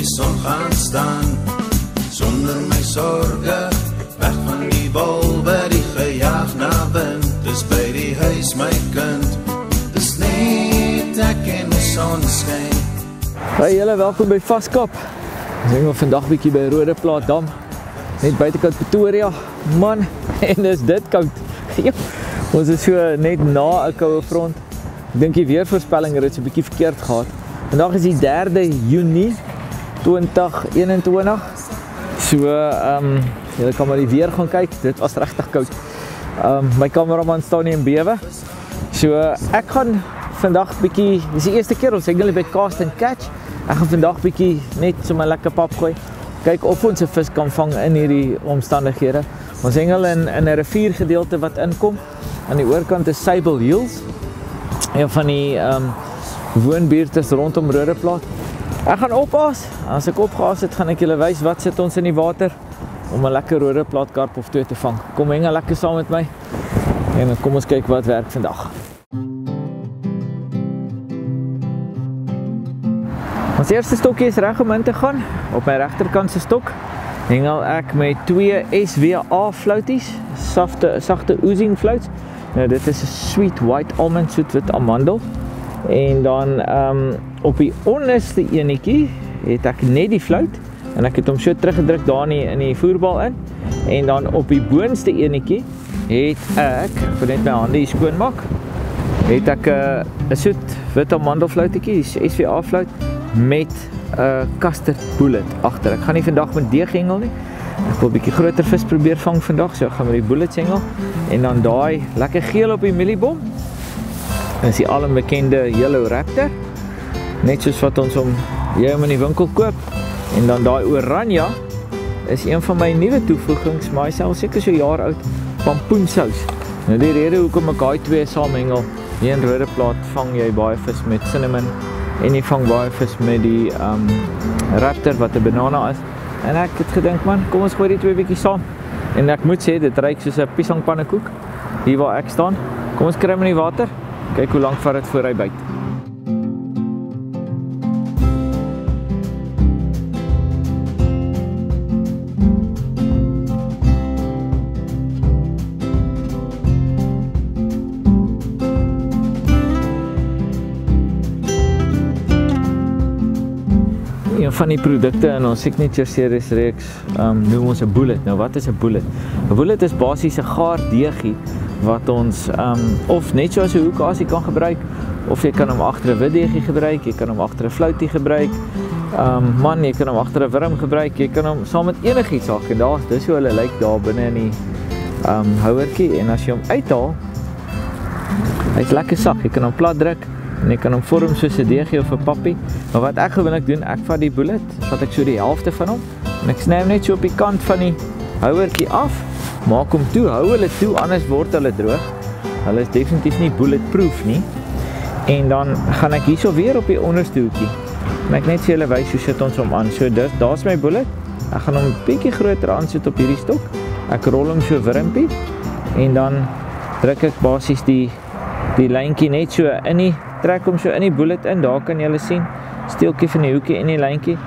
die son gaan staan. Sonder my sorge, weg van die wolwe, die gejaag na wind. Dis by die huis my kind, dis net ek en die sonskyn. Hey julle, welkom by Vaskap. Ons hang vandag bietjie by Rodeplaat Dam, net buitekant Pretoria. Man, en is dit koud. Ons is so net na 'n koue front. Ek dink die weervoorspelling het dit so 'n bietjie verkeerd gehad. Vandag is die 3de Junie 2021. So, julle kan maar die weer gaan kyk. Dit was regtig koud. My kameraman staan nie in bewe. So, ek gaan vandag bietjie, dis die eerste keer ons hengel by Cast and Catch. Ek gaan vandag bietjie net so my lekker pap gooi. Kyk of ons 'n vis kan vang in hierdie omstandighede. Ons hengel in 'n riviergedeelte wat inkom. Aan die oorkant is Sable Hills. Een van die woonbuurte rondom Rodeplaat. Ek gaan opaas. As ek opgehaas het, gaan ek julle wys wat sit ons in die water om 'n lekker Rodeplaat karp of 2 te vang. Kom hengel lekker saam met my. En dan kom ons kyk wat werk vandag. Ons eerste stokkie is reg om in te gaan. Op my regterkant se stok hengel ek met 2 SWA flouties, sagte oozing floats. Nou dit is 'n sweet white almond, soetwit amandel. En dan op die onderste enetjie het ek net die flout en ek het hom so teruggedruk daar in die voerbal in. En dan op die boonste enetjie het ek, vir net my hande hier skoon maak, het ek 'n soet wit amandelfloutetjie, die SWA flout met 'n custard bullet agter. Ek gaan nie vandag met deeg hengel nie. Ek wil 'n bietjie groter vis probeer vang vandag, so ek gaan met die bullets hengel. En dan daai lekker geel op die mieliebom. Dis die alembekende Yellow Raptor. Net soos wat ons hom in die winkel koop. En dan daai oranje is een van my nuwe toevoegings, maar hy self seker so 'n jaar oud, pampoensous. Nou die rede hoekom ek daai twee saam hengel, hier in Rodeplaat vang jy baie vis met cinnamon en jy vang baie vis met die Raptor wat 'n banana is. En ek het gedink, man, kom ons gooi die twee bietjie saam. En ek moet sê, dit ruik soos 'n piesangpannekoek hier waar ek staan. Kom ons kry hom in die water. Kyk hoe lank vat dit voor hy byt. Een van die produkte in ons Signature Series reeks noem ons 'n bullet. Nou wat is 'n bullet? 'n Bullet is basies 'n gaar deegie wat ons of net so as 'n hoekasie kan gebruik, of jy kan hom agter 'n wit deegie gebruik, jy kan hom agter 'n floutie gebruik. Man, jy kan hom agter 'n wurm gebruik, jy kan hom saam met enigiets saak. En dis hoe hulle lyk daar binne in die houertjie. En as jy hom uithaal, hy's lekker sag. Jy kan hom plat druk en jy kan hom vorm soos 'n deegie of 'n pappie. Maar wat ek gewoonlik doen, ek vat die bullet, vat ek so die helfte van hom en ek sny hom net so op die kant van die houertjie af, maak hom toe, hou hulle toe, anders word hulle droog. Hulle is definitief nie bulletproof nie. En dan gaan ek hierso weer op die onderste hoekie. En ek net vir julle wys hoe sit ons hom aan. So daar's my bullet. Ek gaan hom 'n bietjie groter aansit op hierdie stok. Ek rol hom so wurmpie en dan druk ek basies die lyntjie net so in die, trek hom so in die bullet in. Daar kan julle sien, steeltjie van die hoekie in die lyntjie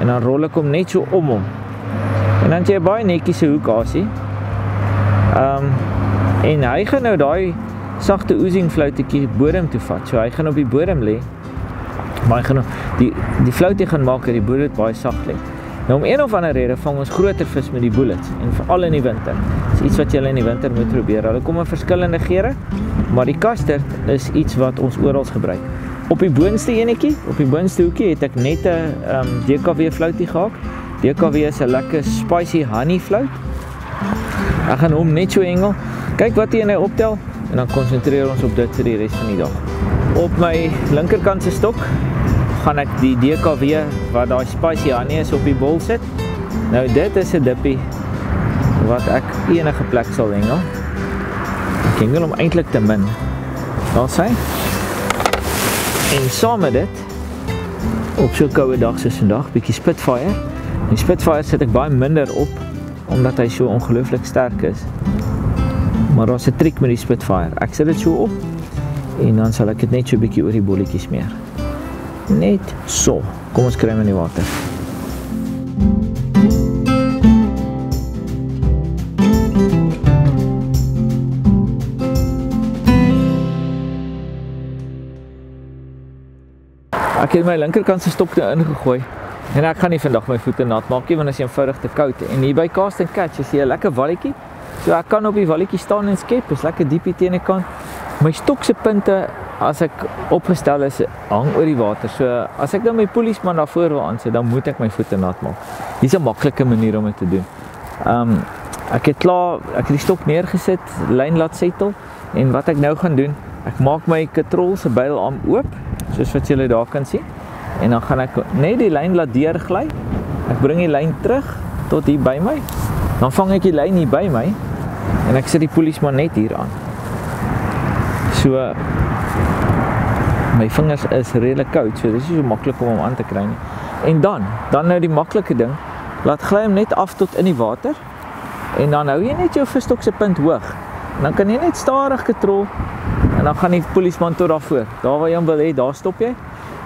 en dan rol ek hom net so om hom. En dan het jy 'n baie netjie se hoekasie. En hy gaan nou daai sagte oozing floutetjie bodem toe vat. So hy gaan op die bodem lê. Maar hy gaan die floutie gaan maak dat die bullet baie sag lê. Nou om een of ander rede vang ons groter vis met die bullets en veral in die winter. Dis iets wat jy in die winter moet probeer. Hulle kom in verskillende geure, maar die custard is iets wat ons oral gebruik. Op die boonste enetjie, op die boonste hoekie het ek net 'n DKW floutie gehak. DKW is 'n lekker spicy honey flout. Ek gaan hom net so hengel. Kyk wat hy optel en dan konsentreer ons op dit vir die res van die dag. Op my linkerkant se stok gaan ek die DKW wat daai spicy honey is op die bol sit. Nou dit is 'n dippie wat ek enige plek sal hengel. Ek hengel hom eintlik te min. Daar sê. En saam met dit op so 'n koue dag soos vandag, bietjie Spitfire. Die Spitfire sit ek baie minder op omdat hy so ongelooflik sterk is. Maar daar's 'n triek met die Spitfire. Ek sit dit so op en dan sal ek dit net so 'n bietjie oor die bolletjies smeer. Net so. Kom ons kry hom in die water. ek het my linkerkant se stok nou ingegooi. En ek gaan nie vandag my voete nat maak nie, want dit is eenvoudig te koud. En hier by Cast and Catch is hier 'n lekker walletjie. So ek kan op die walletjie staan en skep, is lekker diep teen die kant. My stok se punte, as ek opgestel is, hang oor die water. So as ek nou my poeliesman daarvoor wil aansit, dan moet ek my voete nat maak. Hier's 'n maklike manier om dit te doen. Ek het die stok neergesit, lyn laat settle, en wat ek nou gaan doen, ek maak my katrol se bylarm oop, soos wat julle daar kan sien. En dan gaan ek net die lyn laat deurgly. Ek bring die lyn terug tot hier by my. Dan vang ek die lyn hier by my en ek sit die poeliesman net hier aan. So my vingers is redelik koud, so dis nie so maklik om hom aan te kry nie. En dan nou die maklike ding, laat gly hom net af tot in die water. En dan hou jy net jou visstok se punt hoog. En dan kan jy net stadig katrol en dan gaan die poeliesman tot daarvoor. Daar waar jy hom wil hê, daar stop jy.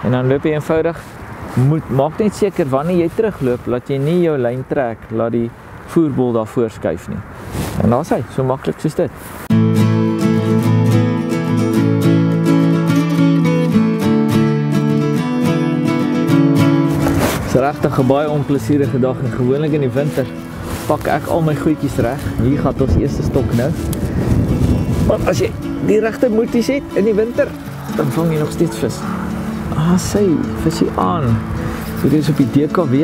En dan loop jy eenvoudig, maak net seker wanneer jy terugloop, laat jy nie jou lyn trek, laat die voerbol daarvoor skuif nie. En daar's hy, so maklik soos dit. Dit is regtig 'n baie onplesierige dag en gewoonlik in die winter pak ek al my goedjies reg. Hier gaan ons eerste stok nou. Want as jy die regte moeties het in die winter, dan vang jy nog steeds vis. Sy visie aan. So dit is op die DKW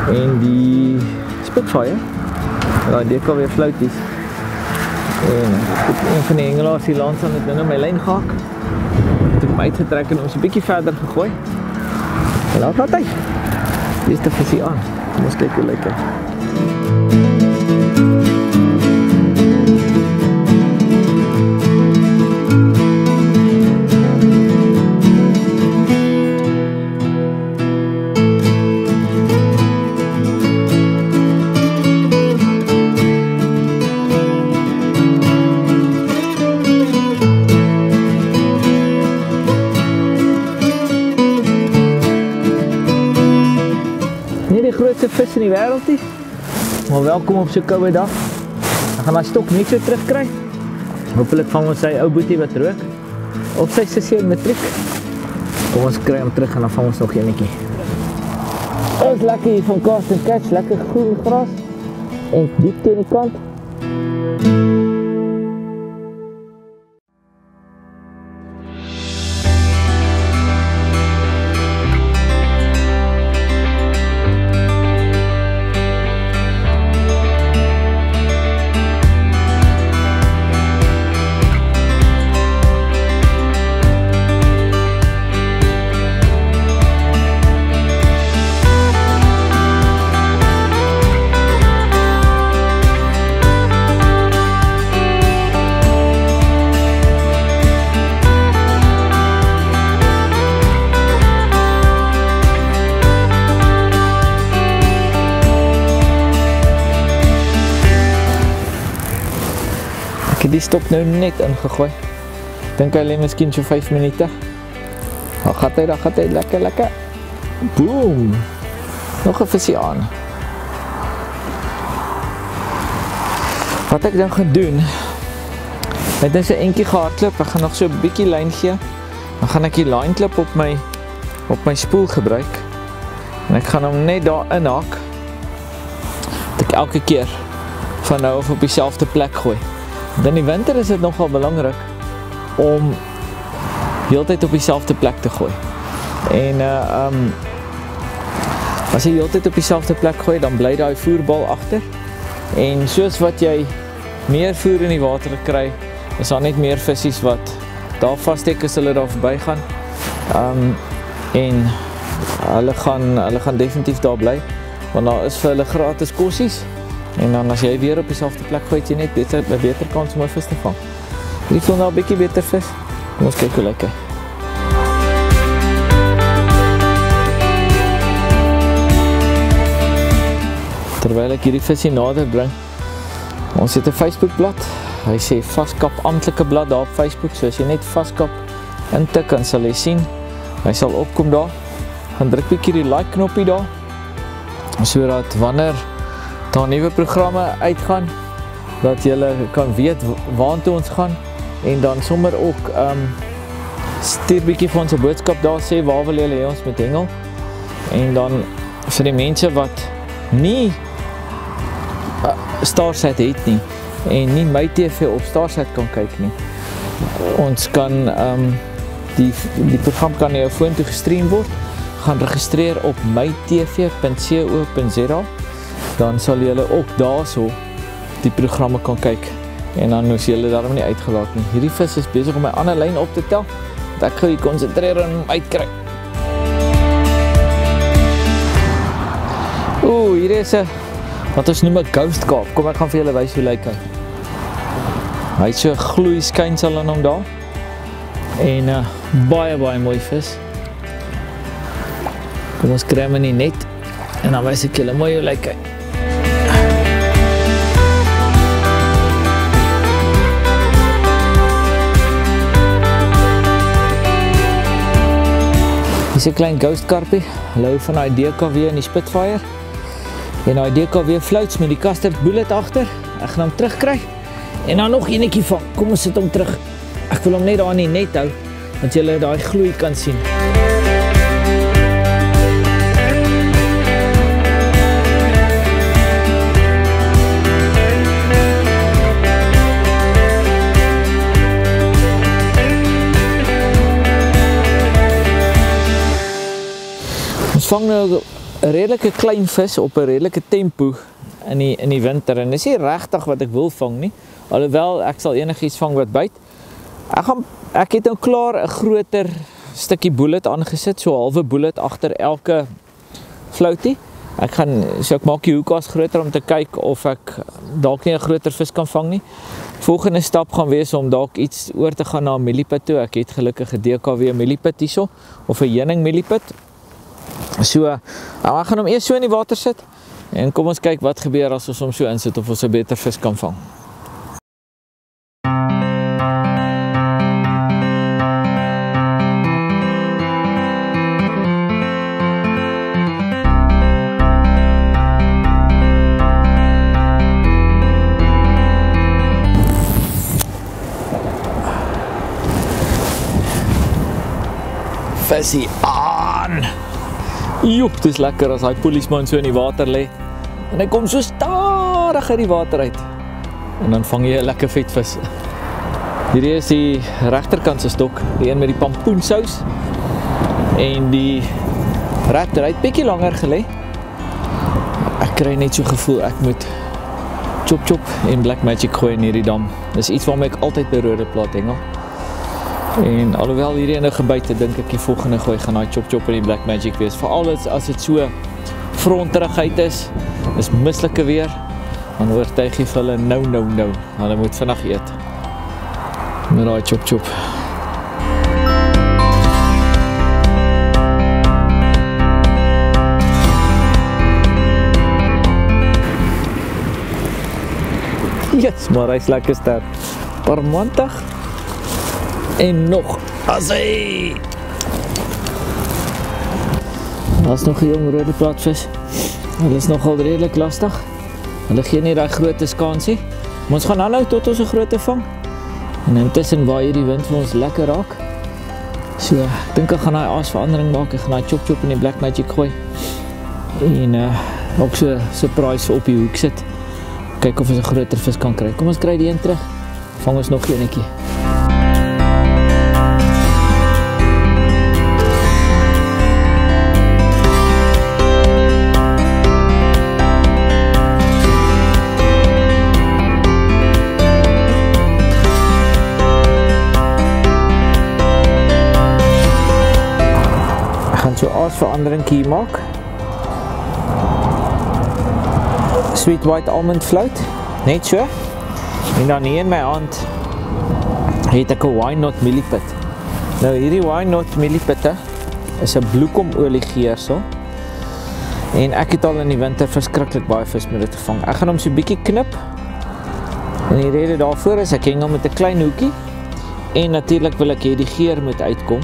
en die Spitfire. Ja, DKW flouties. En een van die hengelaars hier langs aan het nou my lyn gehak. Het ek hom uitgetrek en ons 'n bietjie verder gegooi. En daar vat hy. Hier is die visie aan. Kom ons kyk hoe lyk hy. Grootste vis in die wêreld nie, maar welkom op so 'n koue dag. Ek gaan my stok net so terugkry. Hoppelik vang ons sy ou boetie wat rook, of sy sussie in matriek. Kom ons kry hom terug en dan vang ons nog eenetjie. Dit is lekker hier van Cast and Catch, lekker groen gras en diep teen die kant. Ek het die stok nou net ingegooi. Dink hy lê miskien so 5 minute. Daar gaat hy, lekker. Boom! Nog 'n visie aan. Wat ek dan gaan doen, ek het nou so eentjie gehardloop, ek gaan nog so 'n bietjie lyn gee. Dan gaan ek die line clip op my spoel gebruik. En ek gaan hom net daar inhak. Dat ek elke keer van nou af op dieselfde plek gooi. Want in die winter is dit nogal belangrik om heeltyd op dieselfde plek te gooi. En as jy heeltyd op dieselfde plek gooi, dan bly daai voerbal agter. En soos wat jy meer voer in die water kry, is daar net meer visies wat daar vassteek as hulle daar verbygaan. En hulle gaan definitief daar bly, want daar is vir hulle gratis kossies. En dan as jy weer op dieselfde plek gooi, het jy net 'n beter kans om 'n vis te vang. Hier voel nou 'n bietjie beter vis. Kom ons kyk hoe lyk hy. Terwyl ek hierdie visie nader bring, ons het 'n Facebookblad. Hy sê Vaskap amptelike blad daar op Facebook. So as jy net Vaskap intik, dan sal jy sien. Hy sal opkom daar. Gaan druk bietjie die like knoppie daar, sodat wanneer daar nuwe programme uitgaan, dat julle kan weet waartoe ons gaan, en dan sommer ook stuur bietjie vir ons 'n boodskap daar, sê waar wil julle hê ons moet hengel. En dan vir die mense wat nie Starsat het nie en nie my TV op Starsat kan kyk nie. Ons kan die program kan na jou foon toe gestream word. Gaan registreer op mytv.co.za. Dan sal julle ook daarso die programme kan kyk. En dan is julle daarom nie uitgelaat nie. Hierdie vis is besig om my ander lyn op te tel. Dat ek gou hier konsentreer en hom uitkry. Hier is 'n wat ons noem 'n ghost carp. Kom ek gaan vir julle wys hoe lyk hy. Hy het so 'n gloei skynsel aan hom daar. En baie mooi vis. Kom ons kry hom in die net en dan wys ek julle mooi hoe lyk hy. Hier is 'n klein ghost carpie. Hulle hou van die DKW en die Spitfire. En die DKW floats met die custard bullet agter. Ek gaan hom terugkry. En dan nog enetjie vang. Kom ons sit hom terug. Ek wil hom net daar in die net hou, dat julle daai gloei kan sien. Ons vang nou 'n redelike klein vis op 'n redelike tempo in die winter en dis nie regtig wat ek wil vang nie. Alhoewel ek sal enigiets vang wat byt. Ek het nou klaar 'n groter stukkie bullet aangesit, so 'n halwe bullet agter elke floutie. Ek maak die hoekas groter om te kyk of ek dalk nie 'n groter vis kan vang nie. Volgende stap gaan wees om dalk iets oor te gaan na 'n milliput toe. Ek het gelukkig 'n DKW milliput hierso of 'n heuning milliput. So, ek gaan hom eers so in die water sit en kom ons kyk wat gebeur as ons hom so insit of ons 'n beter vis kan vang. Visie aan! Joep, dit is lekker as hy polisman so in die water lê. En hy kom so stadig uit die water uit. En dan vang jy 'n lekker vet vis. Hierdie is die regterkantse stok, die een met die pampoensous. En die rat het bietjie langer gelê. Ek kry net so gevoel ek moet chop en Black Magic gooi in hierdie dam. Dis iets waarmee ek altyd by Roodeplaat hengel. En alhoewel hierdie ene gebyt het, dink ek die volgende gooi gaan daai chop in die Black Magic wees. Veral as dit so fronterigheid is mislike weer, dan oortuig jy vir hulle nou. Hulle moet vinnig eet. Met daai chop. Yes, maar hy is lekker sterk. Parmantig. En nog, assie! Daar is nog 'n jong Roodeplaatvis. Hulle is nogal redelik lastig. Hulle gee nie daai groot kansie. Maar ons gaan aanhou tot ons 'n groot vang. En intussen waai hierdie wind vir ons lekker raak. So, ek dink ek gaan daai aasverandering maak. Ek gaan daai chop in die Black Magic gooi. En ook so 'n surprise op die hoek sit. Kyk of ons 'n groter vis kan kry. Kom ons kry die een terug. Vang ons nog eenetjie. So aasverandering hier maak. Sweet white almond float, net so. En dan hier in my hand het ek 'n wine knot milliput. Nou hierdie wine knot milliputte is 'n bloekomolie geersel. En ek het al in die winter verskriklik baie vis met dit gevang. Ek gaan hom so bietjie knip. En die rede daarvoor is ek hengel met 'n klein hoekie. En natuurlik wil ek hê die geur moet uitkom.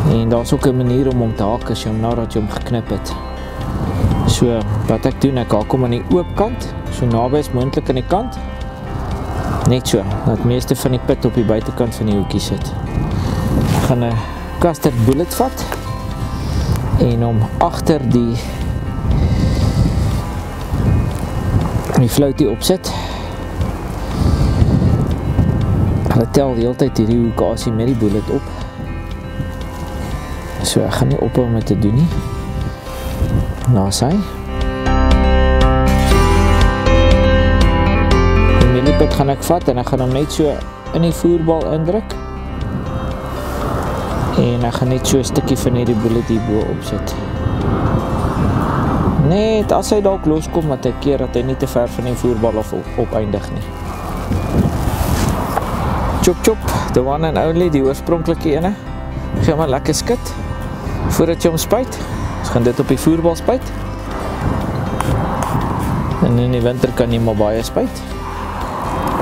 En daar is ook 'n manier om hom te haak as jy hom nadat jy hom geknip het. So, wat ek doen, ek haak hom aan die oop kant, so naby as moontlik aan die kant. Net so, dat meeste van die pit op die buitekant van die hoekie sit. Ek gaan 'n custard bullet vat en hom agter die floatie opsit. Hulle tel die hele tyd hierdie okasie met die bullet op. So ek gaan nie ophou om dit te doen nie. Laat hy. Die milliput gaan ek vat en ek gaan hom net so in die voerbal indruk. En ek gaan net so 'n stukkie van hierdie bullet hierbo opsit. Net as hy dalk loskom, wat ek keer dat hy nie te ver van die voerbal af opeindig nie. Chop chop, the one and only, die oorspronklike ene. Gee hom 'n lekker skit voordat jy hom spuit. Ons gaan dit op die voerbal spuit. En in die winter kan jy maar baie spuit.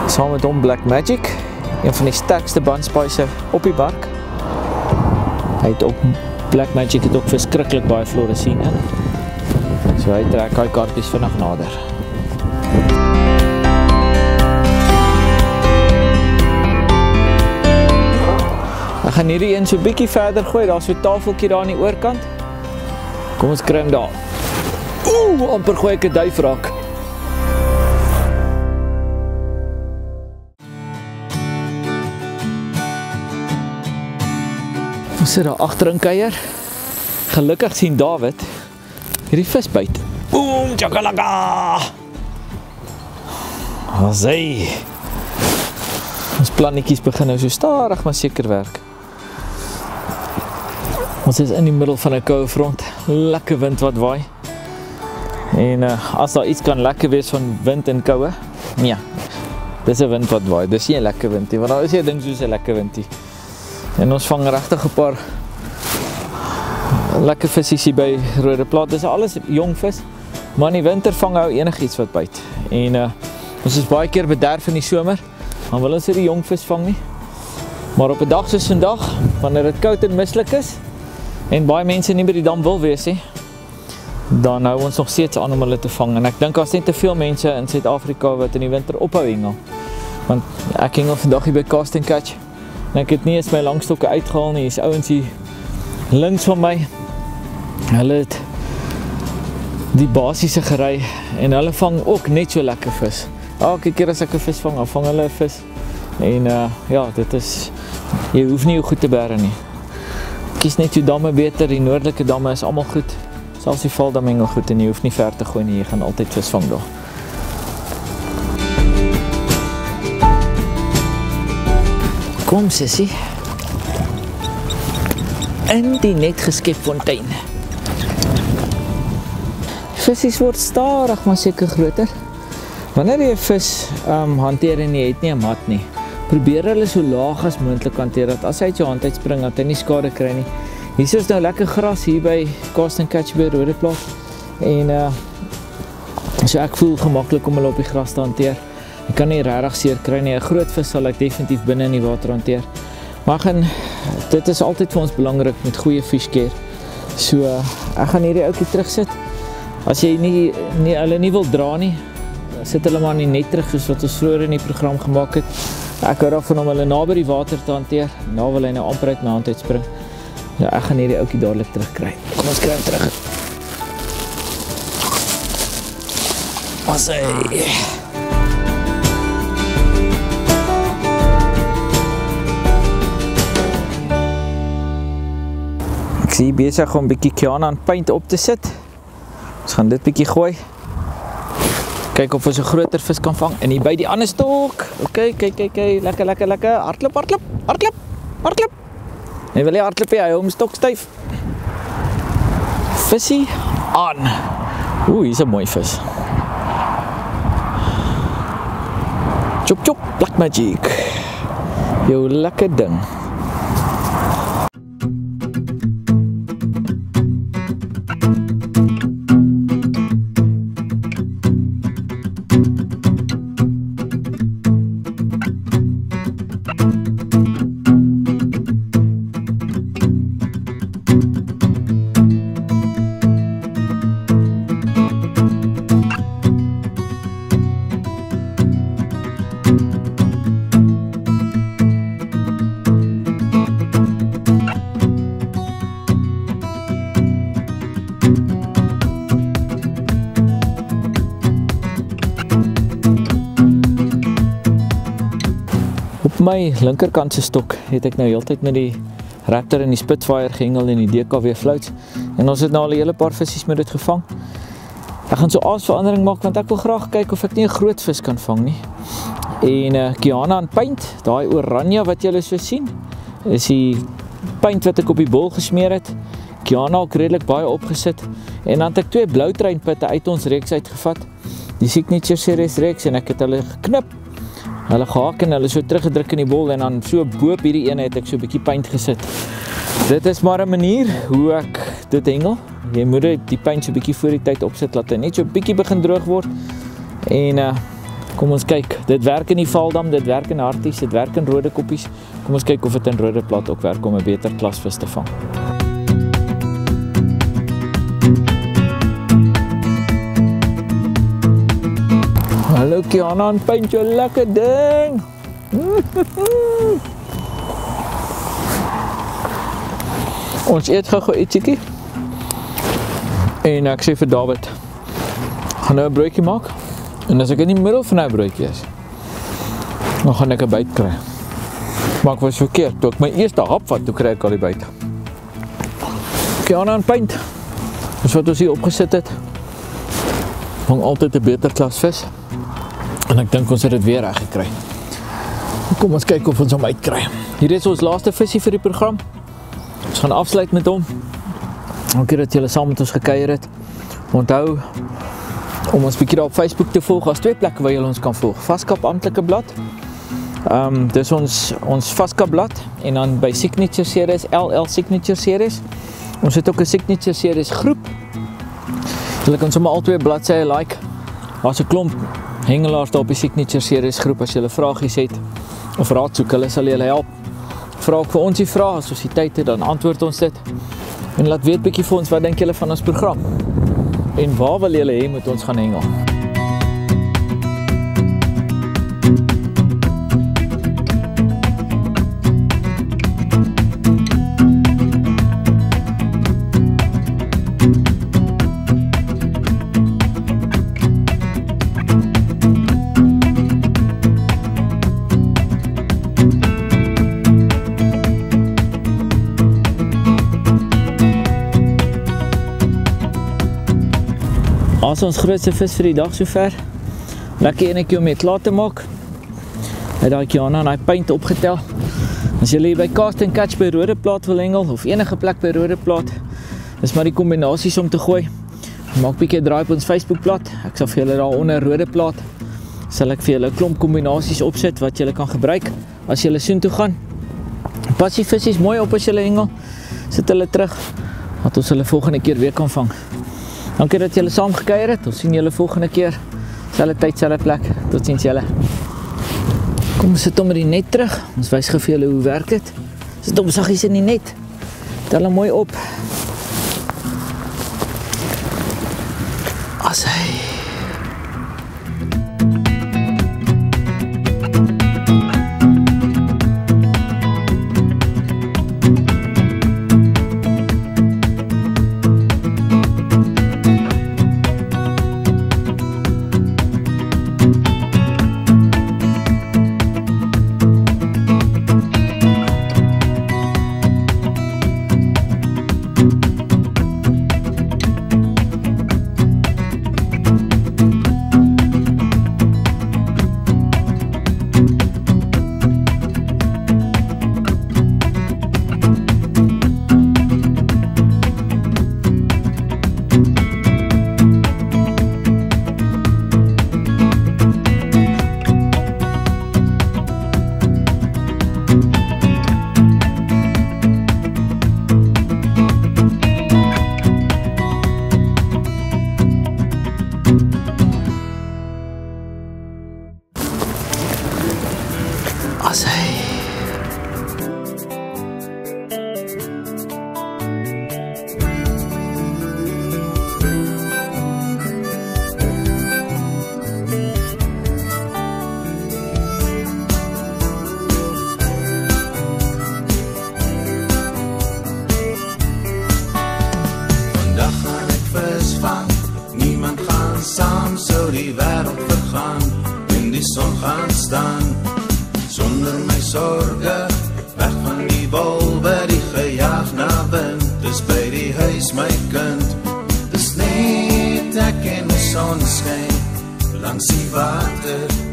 Saam met hom Black Magic, een van die sterkste bandspice op die mark. Hy het ook, Black Magic het ook verskriklik baie fluoresien in. So hy trek hy kaartjies vinnig nader. Ek gaan hierdie een so bietjie verder gooi, daar is so 'n tafeltjie daar aan die oorkant. Kom ons kry hom daar. Oeh, amper gooi ek 'n duif raak. Ons sit daar agter in kuier. Gelukkig sien David hierdie vis byt. Boom, chakalaka! As hy. Ons plannetjies begin nou so stadig maar seker werk. Ons is in die middel van 'n koue front. Lekker wind wat waai. En as daar iets kan lekker wees van wind en koue, nee. Dis 'n wind wat waai. Dis nie 'n lekker windie, want daar is 'n ding soos 'n lekker windie. En ons vang regtig 'n paar lekker visies hier by Rodeplaat. Dis alles jong vis, maar in die winter vang hou enigiets wat byt. En ons is baie keer bederf in die somer, dan wil ons nie die jong vis vang nie. Maar op 'n dag soos vandag, wanneer dit koud en mislik is en baie mense nie by die dam wil wees nie, dan hou ons nog steeds aan om hulle te vang. En ek dink daar's net te veel mense in Suid-Afrika wat in die winter ophou hengel. Want ek hengel vandag hier by Cast and Catch. En ek het nie eens my langstokke uitgehaal nie. Hier's ouens hier links van my. Hulle het die basiese gery en hulle vang ook net so lekker vis. Elke keer as ek 'n vis vang, dan vang hulle 'n vis. En ja, dit is, jy hoef nie jou goed te bære nie. Kies net jou damme beter, die noordelike damme is almal goed. Selfs die Valdam hengel goed en jy hoef nie ver te gooi nie, jy gaan altyd vis vang daar. Kom sissie. In die net geskep fontein. Visies word stadig maar seker groter. Wanneer jy 'n vis hanteer en jy het nie 'n mat nie, probeer hulle so laag as moontlik hanteer dat as hy uit jou hand uitspring dat hy nie skade kry nie. Hier is nou lekker gras hier by Cast and Catch by Rodeplaat. En so ek voel gemaklik om hulle op die gras te hanteer. Ek kan nie regtig seer kry nie. 'n Groot vis sal ek definitief binne in die water hanteer. Maar dit is altyd vir ons belangrik met goeie fish care. So ek gaan hierdie ouetjie terugsit. As jy hulle nie wil dra nie, sit hulle maar nie net terug soos wat ons vroeër in die program gemaak het. Ek hou daarvan om hulle naby die water te hanteer. Nou wil hy nou amper uit my hand uitspring. Ja, ek gaan hierdie ouetjie dadelik terugkry. Kom ons kry hom terug. As hy. Ek sien besig om 'n bietjie Kiana paint op te sit. Ons gaan dit bietjie gooi. Kyk of ons 'n groter vis kan vang. En hier by die ander stok. Okay, kyk. Lekker. Hardloop. Hy wil nie hardloop nie, hy hou hom stok styf. Visie aan. Oeh, hier's 'n mooi vis. Chop, Black Magic. Jou lekker ding. my linkerkantse stok het ek nou heeltyd met die Raptor en die Spitfire gehengel en die DKW floats. En ons het nou al 'n hele paar visies met dit gevang. Ek gaan so aasverandering maak want ek wil graag kyk of ek nie 'n groot vis kan vang nie. En Kiana en paint, daai oranje wat julle so sien, is die paint wat ek op die bol gesmeer het. Kiana ook redelik baie opgesit. En dan het ek 2 blou treinpitte uit ons reeks uitgevat. Die Signature Series reeks en ek het hulle geknip. Hulle gehak en hulle so teruggedruk in die bol en dan so boop hierdie ene het ek so 'n bietjie paint gesit. Dit is maar 'n manier hoe ek dit hengel. Jy moet die paint so 'n bietjie voor die tyd opsit, laat hy net so 'n bietjie begin droog word. En kom ons kyk, dit werk in die Valdam, dit werk in Harties, dit werk in Rode Koppies. Kom ons kyk of dit in Rode Plat ook werk om 'n beter klasvis te vang. Hallo Kiana en paint, jou lekker ding! Ons eet gou ietsiekie. En ek sê vir David, gaan nou 'n broodjie maak. En as ek in die middel van 'n broodjie is, dan gaan ek 'n byt kry. Maar ek was verkeerd, toe ek my eerste hap vat, toe kry ek al die byt. Kiana en paint, dis wat ons hier opgesit het. Vang altyd 'n beter klas vis. En ek dink ons het dit weer reg gekry. Kom ons kyk of ons hom uitkry. Hier is ons laaste visie vir die program. Ons gaan afsluit met hom. Dankie dat julle saam met ons gekuier het. Onthou om ons bietjie daar op Facebook te volg. Daar's 2 plekke waar julle ons kan volg. Vaskap Amptelike Blad. Dis ons Vaskap blad en dan by Signature Series, LL Signature Series. Ons het ook 'n Signature Series groep. Julle kan sommer al 2 bladsye like. Daar's 'n klomp hengelaars daar op die Signature Series groep as julle vragies het of raad soek, hulle sal julle help. Vra ook vir ons die vrae, as ons die tyd het, dan antwoord ons dit. En laat weet bietjie vir ons, wat dink julle van ons program? En waar wil julle hê moet ons gaan hengel? As ons grootste vis vir die dag sover. Lekker enetjie om mee klaar te maak. Het daai Kiana en daai paint opgetel. As julle hier by Cast and Catch by Rode Plat wil hengel of enige plek by Rode Plat, is maar die kombinasies om te gooi. Maak bietjie draai op ons Facebookblad. Ek sal vir julle daar onder Rode Plat sal ek vir julle 'n klomp kombinasies opsit wat julle kan gebruik as julle soontoe gaan. Pas die visies mooi op as julle hengel. Sit hulle terug dat ons hulle volgende keer weer kan vang. Dankie dat julle saam gekuier het. Ons sien julle volgende keer. Selfde tyd, selfde plek. Totsiens julle. Kom ons sit hom met die net terug. Ons wys gou vir julle hoe werk dit. Sit hom saggies in die net. Tel hom mooi op. As hy saam sou die wêreld vergaan en die son gaan staan sonder my sorge, weg van die wolwe die gejaag na wind. Dis by die huis my kind, dis net ek en my sonskyn langs die water.